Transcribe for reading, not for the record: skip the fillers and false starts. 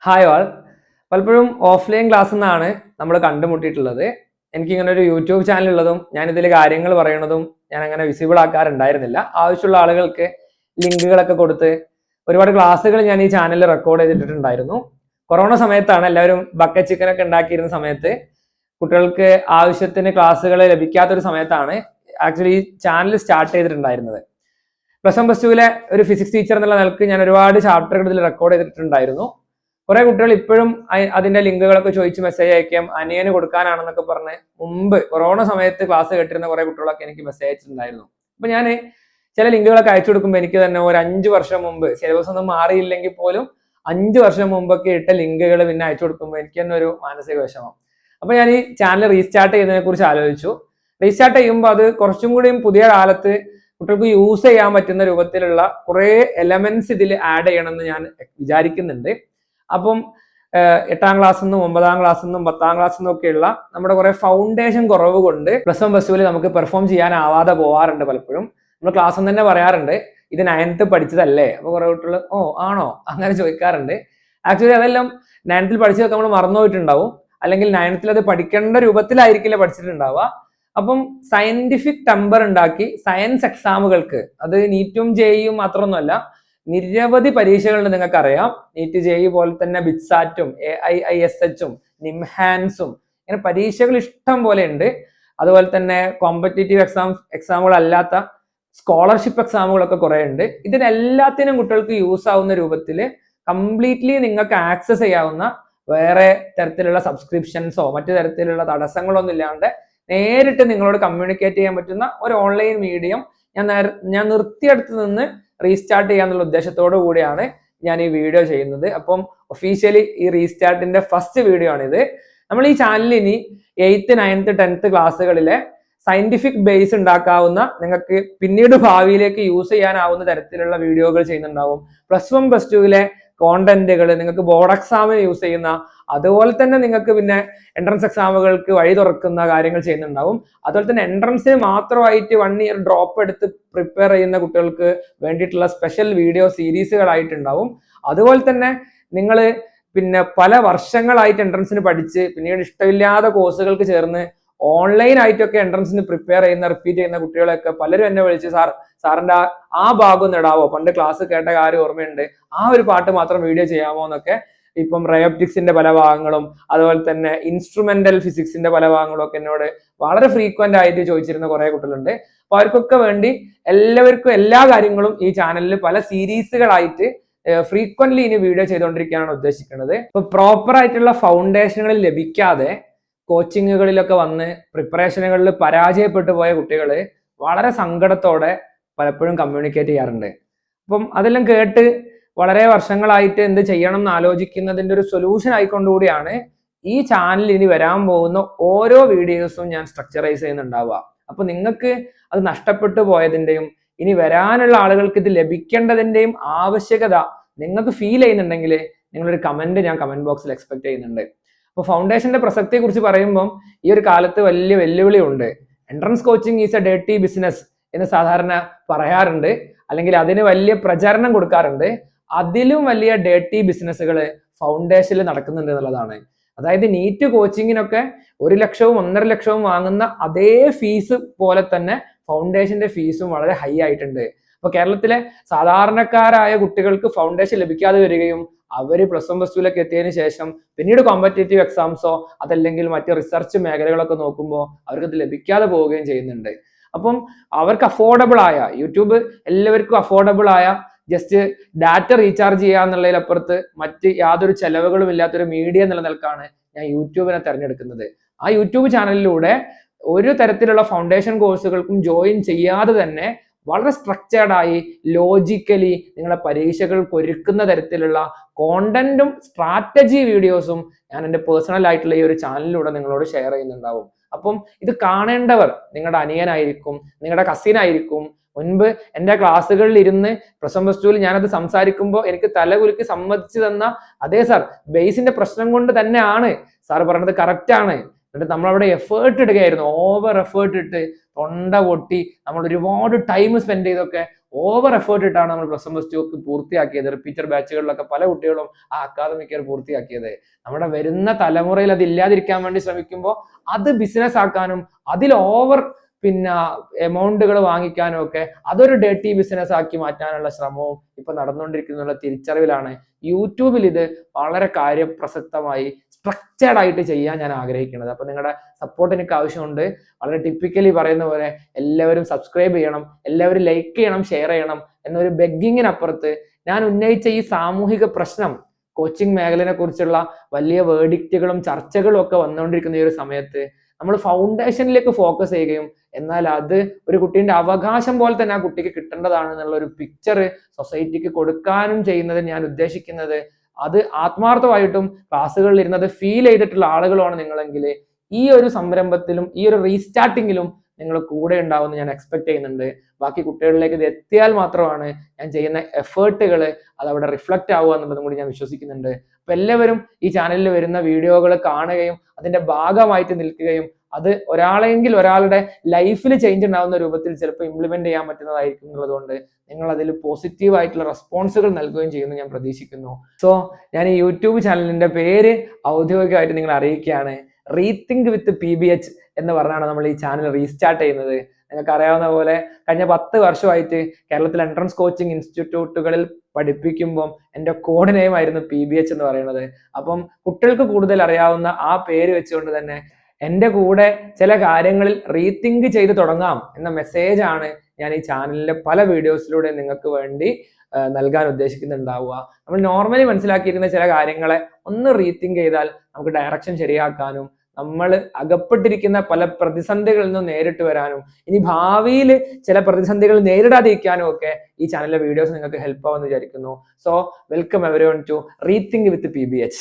Hi all. പലപ്പോഴും offline class എന്നാണ് നമ്മൾ കണ്ടുമുട്ടിയിട്ടുള്ളത്. എനിക്കിങ്ങനെ ഒരു യൂട്യൂബ് ചാനൽ ഉള്ളതും ഞാൻ ഇതിൽ കാര്യങ്ങൾ പറയണതും ഞാൻ അങ്ങനെ വിസിബിൾ ആക്കാറുണ്ടായിരുന്നില്ല. ആവശ്യമുള്ള ആളുകൾക്ക് ലിങ്കുകളൊക്കെ കൊടുത്ത് ഒരുപാട് ക്ലാസ്സുകൾ ഞാൻ ഈ ചാനലിൽ റെക്കോർഡ് ചെയ്തിട്ടുണ്ടായിരുന്നു. കൊറോണ സമയത്താണ് എല്ലാവരും ബക്കറ്റ് ചിക്കൻ ഒക്കെ ഉണ്ടാക്കിയിരുന്ന സമയത്ത് കുട്ടികൾക്ക് ആവശ്യത്തിന് ക്ലാസ്സുകൾ ലഭിക്കാത്തൊരു സമയത്താണ് ആക്ച്വലി ഈ ചാനൽ സ്റ്റാർട്ട് ചെയ്തിട്ടുണ്ടായിരുന്നത്. +1 +2 ഒരു ഫിസിക്സ് ടീച്ചർ എന്നുള്ള നിലക്ക് ഞാൻ ഒരുപാട് ചാപ്റ്ററുകൾ ഇതിൽ റെക്കോർഡ് ചെയ്തിട്ടുണ്ടായിരുന്നു. കുറെ കുട്ടികൾ ഇപ്പോഴും അതിന്റെ ലിങ്കുകളൊക്കെ ചോദിച്ച് മെസ്സേജ് അയക്കാം, അനിയന് കൊടുക്കാനാണെന്നൊക്കെ പറഞ്ഞ് മുമ്പ് കൊറോണ സമയത്ത് ക്ലാസ് കേട്ടിരുന്ന കുറെ കുട്ടികളൊക്കെ എനിക്ക് മെസ്സേജ് അയച്ചിട്ടുണ്ടായിരുന്നു. അപ്പൊ ഞാൻ ചില ലിങ്കുകളൊക്കെ അയച്ചു കൊടുക്കുമ്പോൾ എനിക്ക് തന്നെ ഒരു 5 വർഷം മുമ്പ്, സിലബസ് ഒന്നും മാറിയില്ലെങ്കിൽ പോലും 5 വർഷം മുമ്പൊക്കെ ഇട്ട ലിങ്കുകൾ പിന്നെ അയച്ചു കൊടുക്കുമ്പോൾ എനിക്ക് തന്നെ ഒരു മാനസിക വിഷമം. അപ്പൊ ഞാൻ ഈ ചാനൽ റീസ്റ്റാർട്ട് ചെയ്യുന്നതിനെ കുറിച്ച് ആലോചിച്ചു. റീസ്റ്റാർട്ട് ചെയ്യുമ്പോൾ അത് കുറച്ചും കൂടിയും പുതിയ കാലത്ത് കുട്ടികൾക്ക് യൂസ് ചെയ്യാൻ പറ്റുന്ന രൂപത്തിലുള്ള കുറെ എലമെന്റ്സ് ഇതിൽ ആഡ് ചെയ്യണമെന്ന് ഞാൻ വിചാരിക്കുന്നുണ്ട്. അപ്പം 8ാം ക്ലാസ്സിൽ നിന്നും 9ാം ക്ലാസ്സിൽ നിന്നും 10ാം ക്ലാസ്സിൽ നിന്നും ഒക്കെയുള്ള നമ്മുടെ കുറെ ഫൗണ്ടേഷൻ കുറവ് കൊണ്ട് +1 +2 നമുക്ക് പെർഫോം ചെയ്യാനാവാതെ പോവാറുണ്ട്. പലപ്പോഴും നമ്മൾ ക്ലാസ്സിൽ തന്നെ പറയാറുണ്ട്, ഇത് 9th പഠിച്ചതല്ലേ? അപ്പൊ കുറെ കുട്ടികൾ ഓ ആണോ അങ്ങനെ ചോദിക്കാറുണ്ട്. ആക്ച്വലി അതെല്ലാം 9th പഠിച്ചതൊക്കെ നമ്മൾ മറന്നുപോയിട്ടുണ്ടാവും, അല്ലെങ്കിൽ 9th അത് പഠിക്കേണ്ട രൂപത്തിലായിരിക്കില്ല പഠിച്ചിട്ടുണ്ടാവുക. അപ്പം സയന്റിഫിക് ടെമ്പർ ഉണ്ടാക്കി സയൻസ് എക്സാമുകൾക്ക്, അത് നീറ്റും ജെയും മാത്രമൊന്നുമല്ല, നിരവധി പരീക്ഷകളുണ്ട്. നിങ്ങൾക്കറിയാം, നീറ്റ് ജെഇ പോലെ തന്നെ ബിറ്റ്സാറ്റും AIISH നിംഹാൻസും ഇങ്ങനെ പരീക്ഷകൾ ഇഷ്ടം പോലെ ഉണ്ട്. അതുപോലെ തന്നെ കോമ്പറ്റേറ്റീവ് എക്സാമുകൾ അല്ലാത്ത സ്കോളർഷിപ്പ് എക്സാമുകളൊക്കെ കുറെ ഉണ്ട്. ഇതിനെല്ലാത്തിനും കുട്ടികൾക്ക് യൂസ് ആവുന്ന രൂപത്തിൽ കംപ്ലീറ്റ്ലി നിങ്ങൾക്ക് ആക്സസ് ചെയ്യാവുന്ന, വേറെ തരത്തിലുള്ള സബ്സ്ക്രിപ്ഷൻസോ മറ്റു തരത്തിലുള്ള തടസ്സങ്ങളൊന്നും ഇല്ലാണ്ട് നേരിട്ട് നിങ്ങളോട് കമ്മ്യൂണിക്കേറ്റ് ചെയ്യാൻ പറ്റുന്ന ഒരു ഓൺലൈൻ മീഡിയം ഞാൻ നിർത്തിയെടുത്ത് നിന്ന് റീസ്റ്റാർട്ട് ചെയ്യാന്നുള്ള ഉദ്ദേശത്തോടു കൂടിയാണ് ഞാൻ ഈ വീഡിയോ ചെയ്യുന്നത്. അപ്പം ഒഫീഷ്യലി ഈ റീസ്റ്റാർട്ടിന്റെ ഫസ്റ്റ് വീഡിയോ ആണിത്. നമ്മൾ ഈ ചാനലിൽ ഇനി 8th 9th 10th ക്ലാസ്സുകളിലെ scientific base ഉണ്ടാക്കാവുന്ന, നിങ്ങൾക്ക് പിന്നീട് ഭാവിയിലേക്ക് യൂസ് ചെയ്യാനാവുന്ന തരത്തിലുള്ള വീഡിയോകൾ ചെയ്യുന്നുണ്ടാവും. +1 +2 കോണ്ടന്റുകൾ നിങ്ങൾക്ക് ബോർഡ് എക്സാമിന് യൂസ് ചെയ്യുന്ന, അതുപോലെ തന്നെ നിങ്ങൾക്ക് പിന്നെ എൻട്രൻസ് എക്സാമുകൾക്ക് വഴി തുറക്കുന്ന കാര്യങ്ങൾ ചെയ്യുന്നുണ്ടാവും. അതുപോലെ തന്നെ എൻട്രൻസിന് മാത്രമായിട്ട് 1 ഇയർ ഡ്രോപ്പ് എടുത്ത് പ്രിപ്പയർ ചെയ്യുന്ന കുട്ടികൾക്ക് വേണ്ടിയിട്ടുള്ള സ്പെഷ്യൽ വീഡിയോ സീരീസുകളായിട്ടുണ്ടാവും. അതുപോലെ തന്നെ നിങ്ങൾ പിന്നെ പല വർഷങ്ങളായിട്ട് എൻട്രൻസിന് പഠിച്ച് പിന്നീട് ഇഷ്ടമില്ലാത്ത കോഴ്സുകൾക്ക് ചേർന്ന് ഓൺലൈൻ ആയിട്ടൊക്കെ എൻട്രൻസിന് പ്രിപ്പയർ ചെയ്യുന്ന, റിപ്പീറ്റ് ചെയ്യുന്ന കുട്ടികളൊക്കെ പലരും എന്നെ വിളിച്ച്, സാറിന്റെ ആ ഭാഗം ഒന്ന് ഇടാവോ, പണ്ട് ക്ലാസ് കേട്ട കാര്യം ഓർമ്മയുണ്ട്, ആ ഒരു പാട്ട് മാത്രം വീഡിയോ ചെയ്യാമോ എന്നൊക്കെ ഇപ്പം റയോപ്റ്റിക്സിന്റെ പല ഭാഗങ്ങളും അതുപോലെ തന്നെ ഇൻസ്ട്രുമെന്റൽ ഫിസിക്സിന്റെ പല ഭാഗങ്ങളും ഒക്കെ എന്നോട് വളരെ ഫ്രീക്വന്റ് ആയിട്ട് ചോദിച്ചിരുന്ന കുറെ കുട്ടികളുണ്ട്. അപ്പൊ അവർക്കൊക്കെ വേണ്ടി എല്ലാവർക്കും എല്ലാ കാര്യങ്ങളും ഈ ചാനലിൽ പല സീരീസുകളായിട്ട് ഫ്രീക്വന്റ്ലി ഇനി വീഡിയോ ചെയ്തുകൊണ്ടിരിക്കാനാണ് ഉദ്ദേശിക്കുന്നത്. ഇപ്പൊ പ്രോപ്പർ ആയിട്ടുള്ള ഫൗണ്ടേഷനുകൾ ലഭിക്കാതെ കോച്ചിങ്ങുകളിലൊക്കെ വന്ന് പ്രിപ്പറേഷനുകളിൽ പരാജയപ്പെട്ടു പോയ കുട്ടികൾ വളരെ സങ്കടത്തോടെ പലപ്പോഴും കമ്മ്യൂണിക്കേറ്റ് ചെയ്യാറുണ്ട്. അപ്പം അതെല്ലാം കേട്ട് വളരെ വർഷങ്ങളായിട്ട് എന്ത് ചെയ്യണം എന്ന് ആലോചിക്കുന്നതിന്റെ ഒരു സൊല്യൂഷൻ ആയിക്കൊണ്ടുകൂടിയാണ് ഈ ചാനൽ ഇനി വരാൻ പോകുന്ന ഓരോ വീഡിയോസും ഞാൻ സ്ട്രക്ചറൈസ് ചെയ്യുന്നുണ്ടാവുക. അപ്പൊ നിങ്ങൾക്ക് അത് നഷ്ടപ്പെട്ടു പോയതിന്റെയും ഇനി വരാനുള്ള ആളുകൾക്ക് ഇത് ലഭിക്കേണ്ടതിന്റെയും ആവശ്യകത നിങ്ങൾക്ക് ഫീൽ ചെയ്യുന്നുണ്ടെങ്കിൽ നിങ്ങളൊരു കമന്റ് ഞാൻ കമന്റ് ബോക്സിൽ എക്സ്പെക്ട് ചെയ്യുന്നുണ്ട്. അപ്പൊ ഫൗണ്ടേഷന്റെ പ്രസക്തിയെ കുറിച്ച് പറയുമ്പോൾ ഈ ഒരു കാലത്ത് വലിയ വെല്ലുവിളി ഉണ്ട്. Entrance coaching is A dirty business എന്ന് സാധാരണ പറയാറുണ്ട്, അല്ലെങ്കിൽ അതിന് വലിയ പ്രചാരണം കൊടുക്കാറുണ്ട്. അതിലും വലിയ ഡേർട്ടി ബിസിനസ്സുകൾ ഫൗണ്ടേഷനിൽ നടക്കുന്നുണ്ട് എന്നുള്ളതാണ്. അതായത് നീറ്റ് കോച്ചിങ്ങിനൊക്കെ 1 ലക്ഷവും 1.5 ലക്ഷവും വാങ്ങുന്ന അതേ ഫീസ് പോലെ തന്നെ ഫൗണ്ടേഷന്റെ ഫീസും വളരെ ഹൈ ആയിട്ടുണ്ട്. അപ്പൊ കേരളത്തിലെ സാധാരണക്കാരായ കുട്ടികൾക്ക് ഫൗണ്ടേഷൻ ലഭിക്കാതെ വരികയും അവര് +1 +2 എത്തിയതിനു ശേഷം പിന്നീട് കോമ്പറ്റേറ്റീവ് എക്സാംസോ അതല്ലെങ്കിൽ മറ്റ് റിസർച്ച് മേഖലകളൊക്കെ നോക്കുമ്പോൾ അവർക്ക് ഇത് ലഭിക്കാതെ പോവുകയും ചെയ്യുന്നുണ്ട്. അപ്പം അവർക്ക് അഫോർഡബിൾ ആയ, യൂട്യൂബ് എല്ലാവർക്കും അഫോർഡബിൾ ആയ, ജസ്റ്റ് ഡാറ്റ റീചാർജ് ചെയ്യുക എന്നുള്ളതിലപ്പുറത്ത് മറ്റ് യാതൊരു ചെലവുകളും ഇല്ലാത്തൊരു മീഡിയ എന്നുള്ള നിലക്കാണ് ഞാൻ യൂട്യൂബിനെ തിരഞ്ഞെടുക്കുന്നത്. ആ യൂട്യൂബ് ചാനലിലൂടെ ഒരു തരത്തിലുള്ള ഫൗണ്ടേഷൻ കോഴ്സുകൾക്കും ജോയിൻ ചെയ്യാതെ തന്നെ വളരെ സ്ട്രക്ചേർഡ് ആയി ലോജിക്കലി നിങ്ങളെ പരീക്ഷകൾക്ക് ഒരുക്കുന്ന തരത്തിലുള്ള കോണ്ടന്റും സ്ട്രാറ്റജി വീഡിയോസും ഞാൻ എൻ്റെ പേഴ്സണൽ ആയിട്ടുള്ള ഈ ഒരു ചാനലിലൂടെ നിങ്ങളോട് ഷെയർ ചെയ്യുന്നുണ്ടാവും. അപ്പം ഇത് കാണേണ്ടവർ നിങ്ങളുടെ അനിയനായിരിക്കും, നിങ്ങളുടെ കസിൻ ആയിരിക്കും. മുൻപ് എൻ്റെ ക്ലാസ്സുകളിൽ ഇരുന്ന് +1 +2 ഞാനത് സംസാരിക്കുമ്പോൾ എനിക്ക് തലകുലുക്കി സമ്മതിച്ചു തന്ന അതേ സാർ, ബേസിന്റെ പ്രശ്നം കൊണ്ട് തന്നെയാണ് സാർ പറഞ്ഞത്, കറക്റ്റ് ആണ്. എന്നിട്ട് നമ്മളവിടെ എഫേർട്ട് ഇടുകയായിരുന്നു, ഓവർ എഫേർട്ട് ഇട്ട് തൊണ്ട പൊട്ടി നമ്മൾ ഒരുപാട് ടൈം സ്പെൻഡ് ചെയ്തൊക്കെ ഓവർ എഫേർട്ട് ഇട്ടാണ് നമ്മൾ +1 +2 പൂർത്തിയാക്കിയത്. റിപ്പീറ്റർ ബാച്ചുകളിലൊക്കെ പല കുട്ടികളും ആ അക്കാദമിക് ഇയർ പൂർത്തിയാക്കിയത്. നമ്മുടെ വരുന്ന തലമുറയിൽ അത് ഇല്ലാതിരിക്കാൻ വേണ്ടി ശ്രമിക്കുമ്പോൾ അത് ബിസിനസ് ആക്കാനും അതിൽ ഓവർ എമൗണ്ടുകൾ വാങ്ങിക്കാനും ഒക്കെ അതൊരു ഡേർട്ടി ബിസിനസ് ആക്കി മാറ്റാനുള്ള ശ്രമവും ഇപ്പൊ നടന്നുകൊണ്ടിരിക്കുന്ന തിരിച്ചറിവിലാണ് യൂട്യൂബിൽ ഇത് വളരെ കാര്യപ്രസക്തമായി സ്ട്രക്ചേർഡ് ആയിട്ട് ചെയ്യാൻ ഞാൻ ആഗ്രഹിക്കുന്നത്. അപ്പൊ നിങ്ങളുടെ സപ്പോർട്ട് എനിക്ക് ആവശ്യമുണ്ട്. വളരെ ടിപ്പിക്കലി പറയുന്ന പോലെ എല്ലാവരും സബ്സ്ക്രൈബ് ചെയ്യണം, എല്ലാവരും ലൈക്ക് ചെയ്യണം, ഷെയർ ചെയ്യണം എന്നൊരു ബെഗ്ഗിങ്ങിനപ്പുറത്ത് ഞാൻ ഉന്നയിച്ച ഈ സാമൂഹിക പ്രശ്നം, കോച്ചിങ് മേഖലയെ കുറിച്ചുള്ള വലിയ വേർഡിക്റ്റുകളും ചർച്ചകളും ഒക്കെ വന്നുകൊണ്ടിരിക്കുന്ന ഈ ഒരു സമയത്ത് നമ്മൾ ഫൗണ്ടേഷനിലേക്ക് ഫോക്കസ് ചെയ്യുകയും എന്നാൽ അത് ഒരു കുട്ടീന്റെ അവകാശം പോലെ തന്നെ ആ കുട്ടിക്ക് കിട്ടേണ്ടതാണ് എന്നുള്ള ഒരു പിക്ചർ സൊസൈറ്റിക്ക് കൊടുക്കാനും ചെയ്യുന്നത് ഞാൻ ഉദ്ദേശിക്കുന്നത്, അത് ആത്മാർത്ഥമായിട്ടും ക്ലാസ്സുകളിൽ ഇരുന്നത് ഫീൽ ചെയ്തിട്ടുള്ള ആളുകളാണ് നിങ്ങളെങ്കിൽ ഈ ഒരു സംരംഭത്തിലും ഈ ഒരു റീസ്റ്റാർട്ടിങ്ങിലും നിങ്ങൾ കൂടെ ഉണ്ടാവുമെന്ന് ഞാൻ എക്സ്പെക്ട് ചെയ്യുന്നുണ്ട്. ബാക്കി കുട്ടികളിലേക്ക് ഇത് എത്തിയാൽ മാത്രമാണ് ഞാൻ ചെയ്യുന്ന എഫേർട്ടുകൾ അത് അവിടെ റിഫ്ലക്റ്റ് ആവുക എന്നുള്ളതും കൂടി ഞാൻ വിശ്വസിക്കുന്നുണ്ട്. അപ്പൊ എല്ലാവരും ഈ ചാനലിൽ വരുന്ന വീഡിയോകൾ കാണുകയും അതിന്റെ ഭാഗമായിട്ട് നിൽക്കുകയും അത് ഒരാളെങ്കിൽ ഒരാളുടെ ലൈഫിൽ ചേഞ്ച് ഉണ്ടാവുന്ന രൂപത്തിൽ ചിലപ്പോൾ ഇംപ്ലിമെന്റ് ചെയ്യാൻ പറ്റുന്നതായിരിക്കും എന്നുള്ളതുകൊണ്ട് നിങ്ങൾ അതിൽ പോസിറ്റീവ് ആയിട്ടുള്ള റെസ്പോൺസുകൾ നൽകുകയും ചെയ്യുമെന്ന് ഞാൻ പ്രതീക്ഷിക്കുന്നു. സോ ഞാൻ ഈ യൂട്യൂബ് ചാനലിന്റെ പേര് ഔദ്യോഗികമായിട്ട് നിങ്ങൾ അറിയിക്കുകയാണ്. റീതിങ്ക് വിത്ത് PBH എന്ന് പറഞ്ഞാണ് നമ്മൾ ഈ ചാനൽ റീസ്റ്റാർട്ട് ചെയ്യുന്നത്. നിങ്ങൾക്ക് അറിയാവുന്ന പോലെ കഴിഞ്ഞ 10 വർഷമായിട്ട് കേരളത്തിൽ എൻട്രൻസ് കോച്ചിങ് ഇൻസ്റ്റിറ്റ്യൂട്ടുകളിൽ പഠിപ്പിക്കുമ്പോൾ എൻ്റെ കോഡ് നെയിം ആയിരുന്നു PBH എന്ന് പറയുന്നത്. അപ്പം കുട്ടികൾക്ക് കൂടുതൽ അറിയാവുന്ന ആ പേര് വെച്ചുകൊണ്ട് തന്നെ എൻ്റെ കൂടെ ചില കാര്യങ്ങളിൽ റീതിങ്ക് ചെയ്ത് തുടങ്ങാം എന്ന മെസ്സേജ് ആണ് ഞാൻ ഈ ചാനലിലെ പല വീഡിയോസിലൂടെ നിങ്ങൾക്ക് വേണ്ടി നൽകാൻ ഉദ്ദേശിക്കുന്നുണ്ടാവുക. നമ്മൾ നോർമലി മനസ്സിലാക്കിയിരുന്ന ചില കാര്യങ്ങളെ ഒന്ന് റീതിങ്ക് ചെയ്താൽ നമുക്ക് ഡയറക്ഷൻ ശരിയാക്കാനും നമ്മൾ അകപ്പെട്ടിരിക്കുന്ന പല പ്രതിസന്ധികളിൽ നിന്നും നേരിട്ട് വരാനും ഇനി ഭാവിയിൽ ചില പ്രതിസന്ധികൾ നേരിടാതിരിക്കാനും ഒക്കെ ഈ ചാനലിലെ വീഡിയോസ് നിങ്ങൾക്ക് ഹെൽപ്പ് ആവുമെന്ന് വിചാരിക്കുന്നു. So welcome everyone to rethink with PBH.